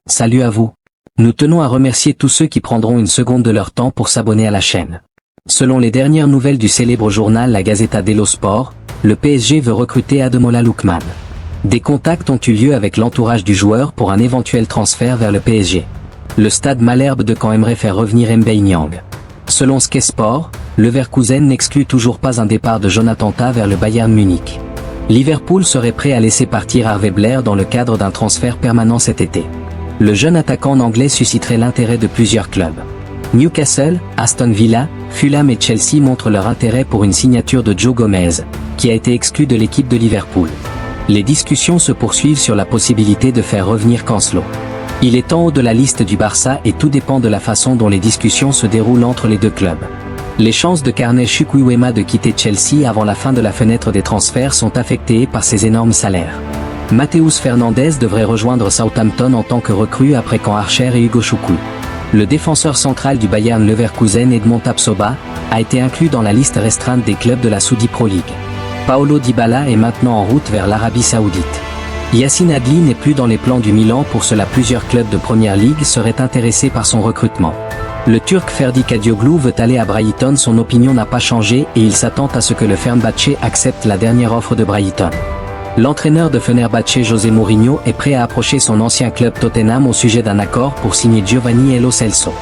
Salut à vous. Nous tenons à remercier tous ceux qui prendront une seconde de leur temps pour s'abonner à la chaîne. Selon les dernières nouvelles du célèbre journal La Gazzetta dello Sport, le PSG veut recruter Ademola Lookman. Des contacts ont eu lieu avec l'entourage du joueur pour un éventuel transfert vers le PSG. Le Stade Malherbe de Caen aimerait faire revenir Mbaye Niang. Selon Sky Sport, Leverkusen n'exclut toujours pas un départ de Jonathan Tah vers le Bayern Munich. Liverpool serait prêt à laisser partir Harvey Blair dans le cadre d'un transfert permanent cet été. Le jeune attaquant anglais susciterait l'intérêt de plusieurs clubs. Newcastle, Aston Villa, Fulham et Chelsea montrent leur intérêt pour une signature de Joe Gomez, qui a été exclu de l'équipe de Liverpool. Les discussions se poursuivent sur la possibilité de faire revenir Cancelo. Il est en haut de la liste du Barça et tout dépend de la façon dont les discussions se déroulent entre les deux clubs. Les chances de Carney Chukwuemeka de quitter Chelsea avant la fin de la fenêtre des transferts sont affectées par ses énormes salaires. Matheus Fernandes devrait rejoindre Southampton en tant que recrue après Caen Archer et Hugo Choukou. Le défenseur central du Bayern Leverkusen Edmond Tapsoba a été inclus dans la liste restreinte des clubs de la Saudi Pro League. Paulo Dybala est maintenant en route vers l'Arabie Saoudite. Yacine Adli n'est plus dans les plans du Milan, pour cela plusieurs clubs de Première Ligue seraient intéressés par son recrutement. Le Turc Ferdi Kadioglu veut aller à Brighton, son opinion n'a pas changé et il s'attend à ce que le Fenerbahçe accepte la dernière offre de Brighton. L'entraîneur de Fenerbahçe José Mourinho est prêt à approcher son ancien club Tottenham au sujet d'un accord pour signer Giovanni Lo Celso.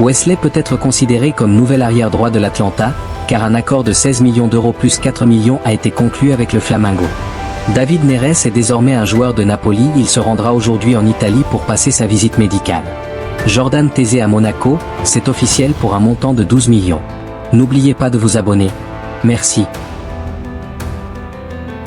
Wesley peut être considéré comme nouvel arrière-droit de l'Atlanta, car un accord de 16 millions d'euros plus 4 millions a été conclu avec le Flamengo. David Neres est désormais un joueur de Napoli, il se rendra aujourd'hui en Italie pour passer sa visite médicale. Jordan Tézé à Monaco, c'est officiel pour un montant de 12 millions. N'oubliez pas de vous abonner. Merci.